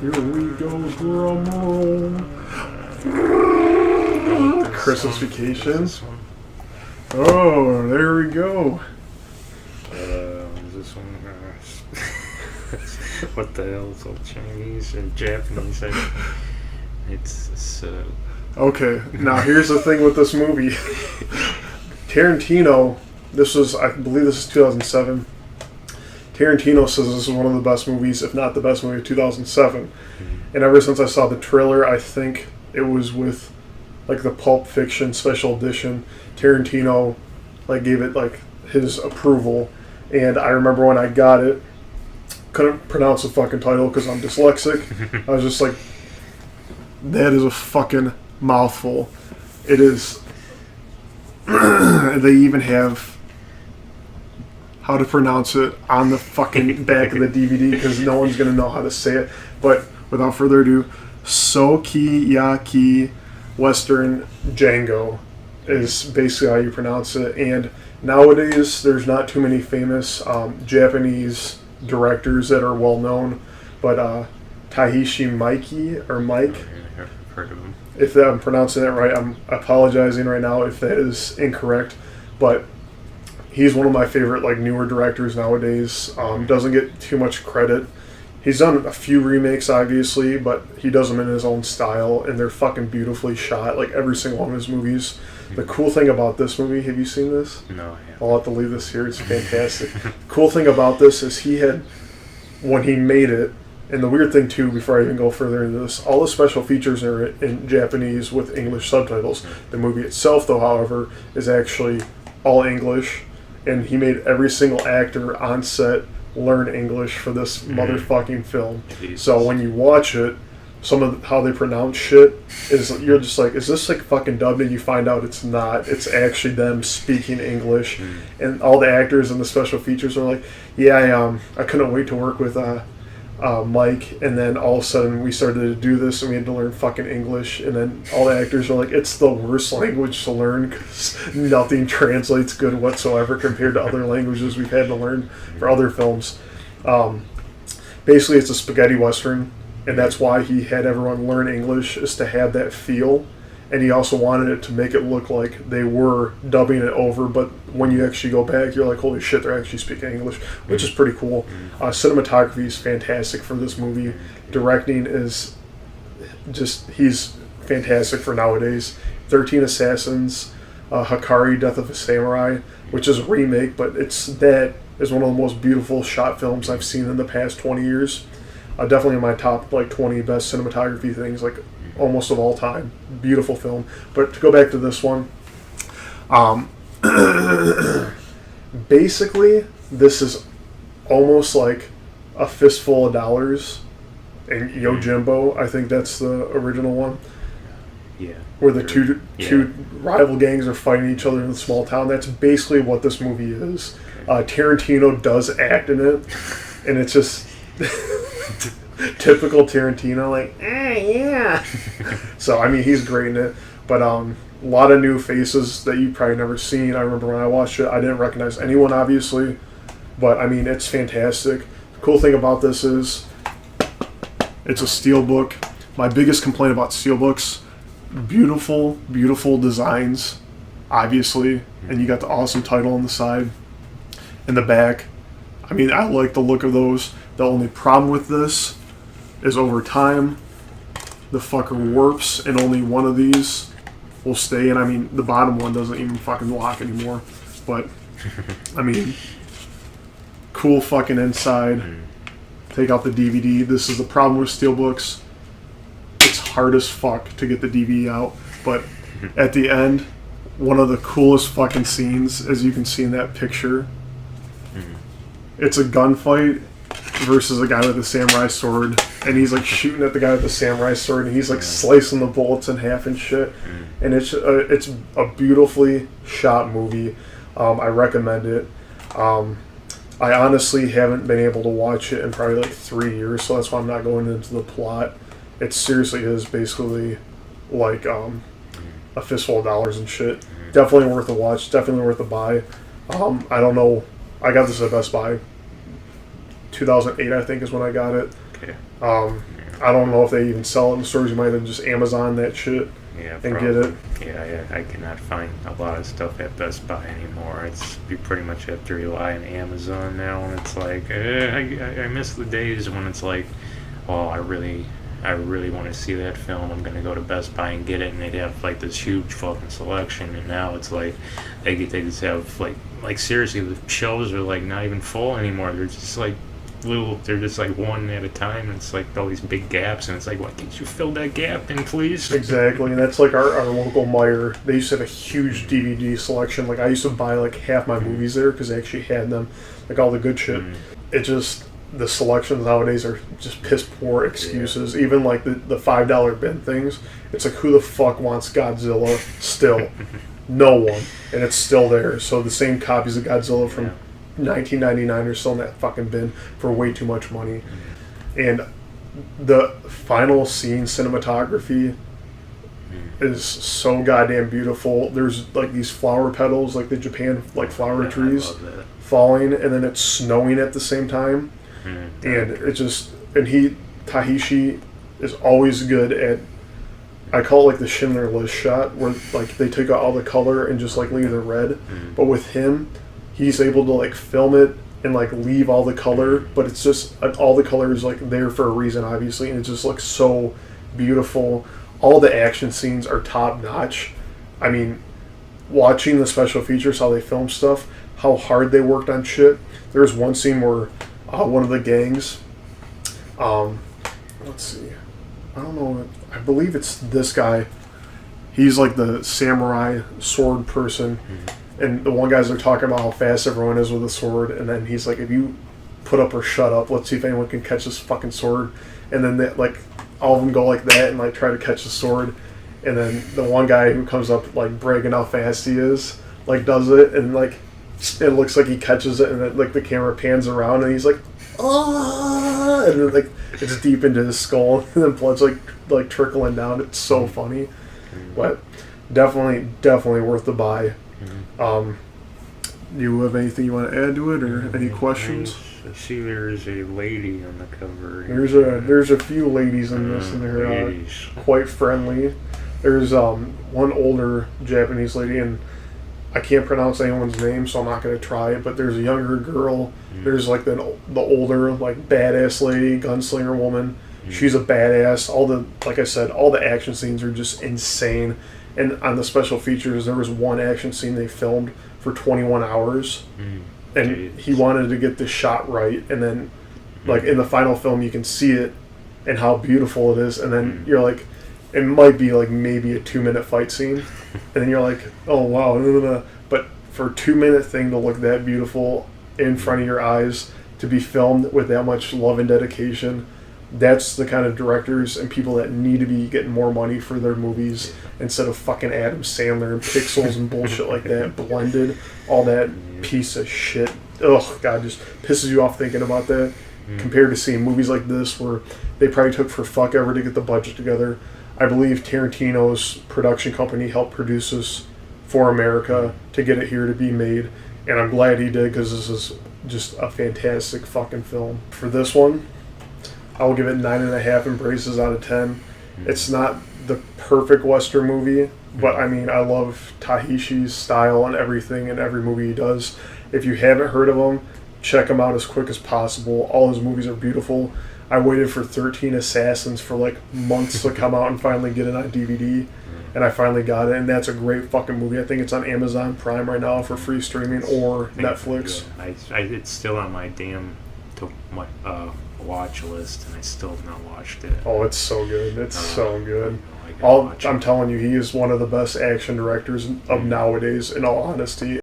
Here we go, drum roll. Christmas Vacation. Oh, there we go. Is this one? What the hell is all Chinese and Japanese? It's so... Okay, now here's the thing with this movie. Tarantino, I believe this is 2007. Tarantino says this is one of the best movies, if not the best movie of 2007. Mm-hmm. And ever since I saw the trailer, I think it was with like the Pulp Fiction special edition, Tarantino like gave it like his approval. And I remember when I got it, couldn't pronounce the fucking title because I'm dyslexic. I was just like, that is a fucking mouthful. It is. They even have how to pronounce it on the fucking back of the DVD because no one's going to know how to say it. But without further ado, Sukiyaki Western Django is basically how you pronounce it. And nowadays, there's not too many famous Japanese directors that are well known, but Taishi Mike, I've heard of him. if I'm pronouncing that right, I'm apologizing right now if that is incorrect, but he's one of my favorite like newer directors nowadays. Doesn't get too much credit. He's done a few remakes, obviously, but he does them in his own style, and they're fucking beautifully shot, like every single one of his movies. The cool thing about this movie, have you seen this? No, I haven't. I'll have to leave this here. It's fantastic. The cool thing about this is he had, when he made it, and the weird thing too, before I even go further into this, all the special features are in Japanese with English subtitles. The movie itself, though, however, is actually all English, and he made every single actor on set learn English for this motherfucking film. So when you watch it, some of how they pronounce shit is, you're just like, is this like fucking dubbed? And you find out it's not. It's actually them speaking English. And all the actors and the special features are like, yeah, I couldn't wait to work with Mike. And then all of a sudden we started to do this and we had to learn fucking English. And then all the actors are like, it's the worst language to learn because nothing translates good whatsoever compared to other languages we've had to learn for other films. Basically, it's a spaghetti western. And that's why he had everyone learn English, is to have that feel. And he also wanted it to make it look like they were dubbing it over, but when you actually go back, you're like, holy shit, they're actually speaking English, which is pretty cool. Cinematography is fantastic for this movie. Directing is just, he's fantastic for nowadays. 13 Assassins, Hikari, Death of a Samurai, which is a remake, but that is one of the most beautiful shot films I've seen in the past 20 years. Definitely in my top like 20 best cinematography things, like almost of all time. Beautiful film. But to go back to this one, basically this is almost like A Fistful of Dollars and Yojimbo. I think that's the original one. Yeah. Where the two rival gangs are fighting each other in a small town. That's basically what this movie is. Tarantino does act in it, and it's just typical Tarantino, like, yeah. So, I mean, he's great in it. But a lot of new faces that you've probably never seen. I remember when I watched it, I didn't recognize anyone, obviously. But, I mean, it's fantastic. The cool thing about this is it's a steelbook. My biggest complaint about steelbooks, beautiful, beautiful designs, obviously. And you got the awesome title on the side. In the back, I mean, I like the look of those. The only problem with this is over time, the fucker warps and only one of these will stay. And I mean, the bottom one doesn't even fucking lock anymore. But, I mean, cool fucking inside. Take out the DVD. This is the problem with steelbooks. It's hard as fuck to get the DVD out. But at the end, one of the coolest fucking scenes, as you can see in that picture, it's a gunfight versus a guy with a samurai sword, and he's like shooting at the guy with the samurai sword, and he's like slicing the bullets in half and shit. And it's a beautifully shot movie. I recommend it. I honestly haven't been able to watch it in probably like 3 years, so that's why I'm not going into the plot. It seriously is basically like A Fistful of Dollars and shit. Definitely worth a watch. Definitely worth a buy. I don't know. I got this at Best Buy. 2008, I think, is when I got it. Okay. I don't know if they even sell it in the stores. You might have just Amazon that shit Yeah, and probably. get it. Yeah, I cannot find a lot of stuff at Best Buy anymore. You pretty much have to rely on Amazon now, and it's like I miss the days when it's like, oh, I really want to see that film. I'm gonna go to Best Buy and get it, and they'd have like this huge fucking selection. And now it's like they just have like seriously, the shelves are like not even full anymore. They're just like they're just like one at a time, and it's like all these big gaps, and it's like, why can't you fill that gap in, please? Exactly, and that's like our local Meijer. They used to have a huge DVD selection. Like I used to buy like half my movies there because they actually had them, like all the good shit. It just, the selections nowadays are just piss poor excuses. Yeah. Even like the $5 bin things, it's like, who the fuck wants Godzilla still? No one, and it's still there. So the same copies of Godzilla from 1999 are still in that fucking bin for way too much money. And the final scene cinematography is so goddamn beautiful. There's like these flower petals, like the Japan like flower trees falling, and then it's snowing at the same time. And it just, and Tahishi is always good at, I call it like the Schindler List shot, where like they take out all the color and just like leave the red. But with him, he's able to like film it and like leave all the color, but it's just all the color is like there for a reason, obviously, and it just looks so beautiful. All the action scenes are top notch. I mean, watching the special features, how they film stuff, how hard they worked on shit. There's one scene where one of the gangs, let's see, I don't know, I believe it's this guy. He's like the samurai sword person. And the one guy's are talking about how fast everyone is with a sword, and then he's like, if you put up or shut up, let's see if anyone can catch this fucking sword. And then they, like, all of them go like that and like try to catch the sword. And then the one guy who comes up like bragging how fast he is, like does it, and like it looks like he catches it, and then like the camera pans around and he's like, ah, and then like it's deep into his skull, and then blood's like trickling down. It's so funny, but definitely worth the buy. You have anything you want to add to it, or any questions? I see there's a lady on the cover. There's a few ladies in this, and they're quite friendly. There's one older Japanese lady, and I can't pronounce anyone's name, so I'm not going to try it, but there's a younger girl. There's like the older, like badass lady, gunslinger woman. She's a badass. Like I said, all the action scenes are just insane. And on the special features, there was one action scene they filmed for 21 hours. And he wanted to get the shot right. And then, like, in the final film, you can see it and how beautiful it is. And then you're like, it might be, like, maybe a 2-minute fight scene. And then you're like, oh, wow. But for a 2-minute thing to look that beautiful in front of your eyes, to be filmed with that much love and dedication, that's the kind of directors and people that need to be getting more money for their movies instead of fucking Adam Sandler and Pixels and bullshit like that, blended, all that piece of shit. Ugh, God, just pisses you off thinking about that. Compared to seeing movies like this where they probably took for fuck ever to get the budget together. I believe Tarantino's production company helped produce this for America to get it here to be made, and I'm glad he did, because this is just a fantastic fucking film. For this one, I will give it 9.5 embraces out of 10. It's not the perfect Western movie, but I mean, I love Tahishi's style and everything in every movie he does. If you haven't heard of him, check him out as quick as possible. All his movies are beautiful. I waited for 13 Assassins for like months to come out and finally get it on DVD, and I finally got it, and that's a great fucking movie. I think it's on Amazon Prime right now for free streaming, or Netflix. It's still on my watch list, and I still have not watched it. Oh, it's so good. It's so good. I'm telling you, he is one of the best action directors of nowadays, in all honesty.